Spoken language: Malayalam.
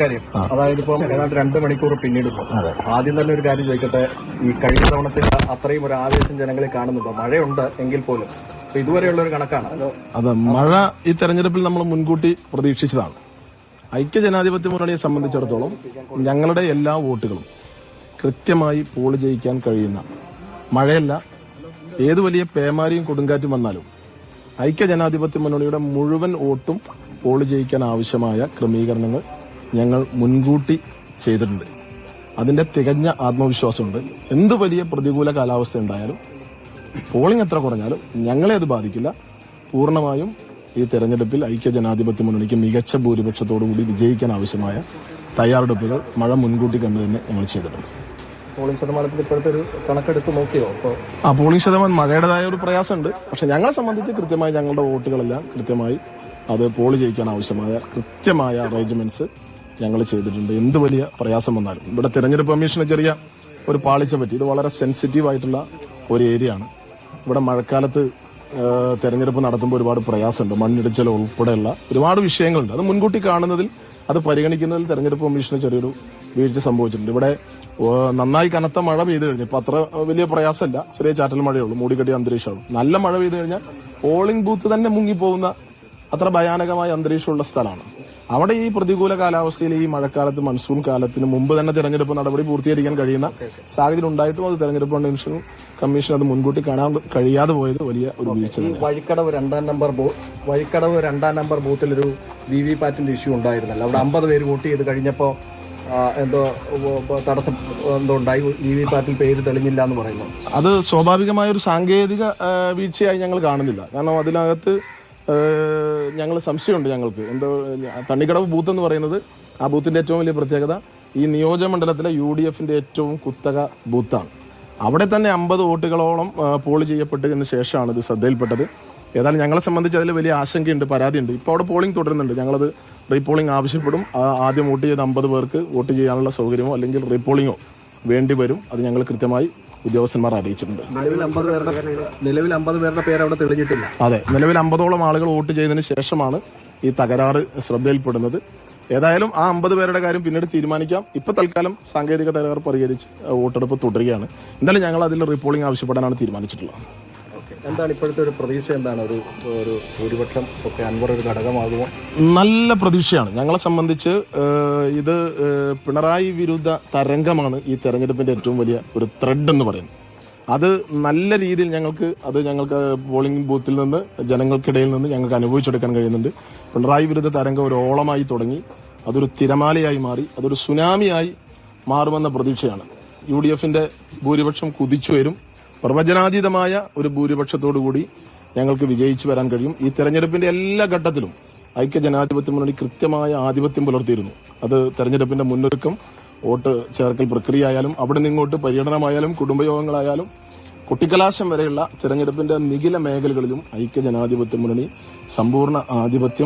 കാര്യം അതായത് ഇപ്പം ഏതാണ്ട് 2 മണിക്കൂർ പിന്നീട് ആദ്യം തന്നെ ഒരു കാര്യം ചോദിക്കട്ടെ, ഈ കഴിഞ്ഞ തവണത്തെ അത്രയും ഒരു ആവേശം ജനങ്ങളിൽ കാണുന്നുണ്ടോ? മഴയുണ്ട് എങ്കിൽ പോലും ഇതുവരെയുള്ള ഒരു കണക്കാണ് അതെ. മഴ ഈ തെരഞ്ഞെടുപ്പിൽ നമ്മൾ മുൻകൂട്ടി പ്രതീക്ഷിച്ചതാണ്. ഐക്യ ജനാധിപത്യ മുന്നണിയെ സംബന്ധിച്ചിടത്തോളം ഞങ്ങളുടെ എല്ലാ വോട്ടുകളും കൃത്യമായി പോൾ ചെയ്യിക്കാൻ കഴിയുന്ന, മഴയല്ല ഏത് വലിയ പേമാരിയും കൊടുങ്കാറ്റും വന്നാലും ഐക്യ ജനാധിപത്യ മുന്നണിയുടെ മുഴുവൻ വോട്ടും പോൾ ചെയ്യിക്കാൻ ആവശ്യമായ ക്രമീകരണങ്ങൾ ഞങ്ങൾ മുൻകൂട്ടി ചെയ്തിട്ടുണ്ട്. അതിന്റെ തികഞ്ഞ ആത്മവിശ്വാസമുണ്ട്. എന്ത് വലിയ പ്രതികൂല കാലാവസ്ഥ ഉണ്ടായാലും, പോളിംഗ് എത്ര കുറഞ്ഞാലും ഞങ്ങളെ അത് ബാധിക്കില്ല. പൂർണ്ണമായും ഈ തെരഞ്ഞെടുപ്പിൽ ഐക്യ ജനാധിപത്യ മുന്നണിക്ക് മികച്ച ഭൂരിപക്ഷത്തോടുകൂടി വിജയിക്കാൻ ആവശ്യമായ തയ്യാറെടുപ്പുകൾ മഴ മുൻകൂട്ടി കണ്ടു തന്നെ ഞങ്ങൾ ചെയ്തിട്ടുണ്ട്. പോളിംഗ് ശതമാനത്തിൽ ഇപ്പോഴത്തെ ഒരു കണക്കെടുത്ത് നോക്കിയോ? പോളിംഗ് ശതമാനം മഴയുടേതായ ഒരു പ്രയാസമുണ്ട്. പക്ഷെ ഞങ്ങളെ സംബന്ധിച്ച് കൃത്യമായി ഞങ്ങളുടെ വോട്ടുകളെല്ലാം കൃത്യമായി അത് പോൾ ചെയ്യിക്കാൻ ആവശ്യമായ കൃത്യമായ അറേഞ്ച്മെന്റ്സ് ഞങ്ങൾ ചെയ്തിട്ടുണ്ട്. എന്ത് വലിയ പ്രയാസം വന്നാലും. ഇവിടെ തെരഞ്ഞെടുപ്പ് കമ്മീഷന് ചെറിയ ഒരു പാളിച്ച പറ്റി. ഇത് വളരെ സെൻസിറ്റീവ് ആയിട്ടുള്ള ഒരു ഏരിയ ആണ്. ഇവിടെ മഴക്കാലത്ത് തെരഞ്ഞെടുപ്പ് നടത്തുമ്പോൾ ഒരുപാട് പ്രയാസമുണ്ട്. മണ്ണിടിച്ചൽ ഉൾപ്പെടെയുള്ള ഒരുപാട് വിഷയങ്ങളുണ്ട്. അത് മുൻകൂട്ടി കാണുന്നതിൽ, അത് പരിഗണിക്കുന്നതിൽ തെരഞ്ഞെടുപ്പ് കമ്മീഷന് ചെറിയൊരു വീഴ്ച സംഭവിച്ചിട്ടുണ്ട്. ഇവിടെ നന്നായി കനത്ത മഴ പെയ്തു കഴിഞ്ഞാൽ ഇപ്പൊ അത്ര വലിയ പ്രയാസമല്ല, ചെറിയ ചാറ്റൽ മഴയുള്ളൂ, മൂടിക്കെട്ടിയ അന്തരീക്ഷമാണ്. നല്ല മഴ പെയ്തു കഴിഞ്ഞാൽ പോളിംഗ് ബൂത്ത് തന്നെ മുങ്ങിപ്പോകുന്ന അത്ര ഭയാനകമായ അന്തരീക്ഷമുള്ള സ്ഥലമാണ്. അവിടെ ഈ പ്രതികൂല കാലാവസ്ഥയിൽ ഈ മഴക്കാലത്ത്, മൺസൂൺ കാലത്തിന് മുമ്പ് തന്നെ തെരഞ്ഞെടുപ്പ് നടപടി പൂർത്തീകരിക്കാൻ കഴിയുന്ന സാഹചര്യം ഉണ്ടായിട്ടും അത് തെരഞ്ഞെടുപ്പ് കമ്മീഷൻ അത് മുൻകൂട്ടി കാണാൻ കഴിയാതെ പോയത് വലിയ ഒരു വീഴ്ച. വഴിക്കടവ് രണ്ടാം നമ്പർ ബൂത്തിൽ ഒരു വിവിപാറ്റിന്റെ ഇഷ്യൂ ഉണ്ടായിരുന്നല്ലോ. അവിടെ 50 പേര് വോട്ട് ചെയ്ത് കഴിഞ്ഞപ്പോ എന്തോ തടസ്സം എന്തോ ഉണ്ടായി, വിവിപാറ്റിൽ പേര് തെളിഞ്ഞില്ല എന്ന് പറയുന്നു. അത് സ്വാഭാവികമായ ഒരു സാങ്കേതിക വീഴ്ചയായി ഞങ്ങൾ കാണുന്നില്ല. കാരണം അതിനകത്ത് ഞങ്ങൾ സംശയമുണ്ട്. ഞങ്ങൾക്ക് എന്തോ തണ്ണിക്കടവ് ബൂത്ത് എന്ന് പറയുന്നത്, ആ ബൂത്തിന്റെ ഏറ്റവും വലിയ പ്രത്യേകത ഈ നിയോജകമണ്ഡലത്തിലെ UDFന്റെ ഏറ്റവും കുത്തക ബൂത്താണ്. അവിടെ തന്നെ 50 വോട്ടുകളോളം പോൾ ചെയ്യപ്പെട്ടതിന് ശേഷമാണ് ഇത് ശ്രദ്ധയിൽപ്പെട്ടത്. ഏതായാലും ഞങ്ങളെ സംബന്ധിച്ച് അതിൽ വലിയ ആശങ്കയുണ്ട്, പരാതിയുണ്ട്. ഇപ്പോൾ അവിടെ പോളിംഗ് തുടരുന്നുണ്ട്. ഞങ്ങളത് റീപോളിംഗ് ആവശ്യപ്പെടും. ആദ്യം വോട്ട് ചെയ്ത 50 പേർക്ക് വോട്ട് ചെയ്യാനുള്ള സൗകര്യമോ അല്ലെങ്കിൽ റീപോളിംഗോ വേണ്ടി വരും. അത് ഞങ്ങൾ കൃത്യമായി ഉദ്യോഗസ്ഥന്മാർ അറിയിച്ചിട്ടുണ്ട്. നിലവിൽ 50 പേരുടെ പേര് അവിടെ തെളിഞ്ഞിട്ടില്ല. അതെ, നിലവിൽ 50ഓളം ആളുകൾ വോട്ട് ചെയ്തതിന് ശേഷമാണ് ഈ തകരാറ് ശ്രദ്ധയിൽപ്പെടുന്നത്. ഏതായാലും ആ 50 പേരുടെ കാര്യം പിന്നീട് തീരുമാനിക്കാം. ഇപ്പൊ തൽക്കാലം സാങ്കേതിക തകരാറ് പരിഹരിച്ച് വോട്ടെടുപ്പ് തുടരുകയാണ്. എന്തായാലും ഞങ്ങൾ അതിൽ റീപോളിംഗ് ആവശ്യപ്പെടാനാണ് തീരുമാനിച്ചിട്ടുള്ളത്. എന്താണ് ഇപ്പോഴത്തെ ഒരു പ്രതീക്ഷ? എന്താണ് ഒരു ഭൂരിപക്ഷം ഒക്കെ അൻവർ ഒരു ഘടകമാകുമോ? നല്ല പ്രതീക്ഷയാണ്. ഞങ്ങളെ സംബന്ധിച്ച് ഇത് പിണറായി വിരുദ്ധ തരംഗമാണ് ഈ തെരഞ്ഞെടുപ്പിന്റെ ഏറ്റവും വലിയ ഒരു ത്രെഡ് എന്ന് പറയുന്നത്. അത് നല്ല രീതിയിൽ ഞങ്ങൾക്ക് പോളിംഗ് ബൂത്തിൽ നിന്ന്, ജനങ്ങൾക്കിടയിൽ നിന്ന് ഞങ്ങൾക്ക് അനുഭവിച്ചെടുക്കാൻ കഴിയുന്നുണ്ട്. പിണറായി വിരുദ്ധ തരംഗം ഒരു ഓളമായി തുടങ്ങി, അതൊരു തിരമാലയായി മാറി, അതൊരു സുനാമിയായി മാറുമെന്ന പ്രതീക്ഷയാണ്. UDFന്റെ ഭൂരിപക്ഷം കുതിച്ചു വരും. പ്രവചനാതീതമായ ഒരു ഭൂരിപക്ഷത്തോടുകൂടി ഞങ്ങൾക്ക് വിജയിച്ചു വരാൻ കഴിയും. ഈ തെരഞ്ഞെടുപ്പിന്റെ എല്ലാ ഘട്ടത്തിലും ഐക്യ ജനാധിപത്യ മുന്നണി കൃത്യമായ ആധിപത്യം പുലർത്തിയിരുന്നു. അത് തെരഞ്ഞെടുപ്പിന്റെ മുന്നൊരുക്കം, വോട്ട് ചേർക്കൽ പ്രക്രിയ ആയാലും, അവിടെ നിന്നിങ്ങോട്ട് പര്യടനമായാലും, കുടുംബയോഗങ്ങളായാലും, കൊട്ടിക്കലാശം വരെയുള്ള തെരഞ്ഞെടുപ്പിന്റെ നിഖില മേഖലകളിലും ഐക്യ ജനാധിപത്യ മുന്നണി സമ്പൂർണ്ണ ആധിപത്യം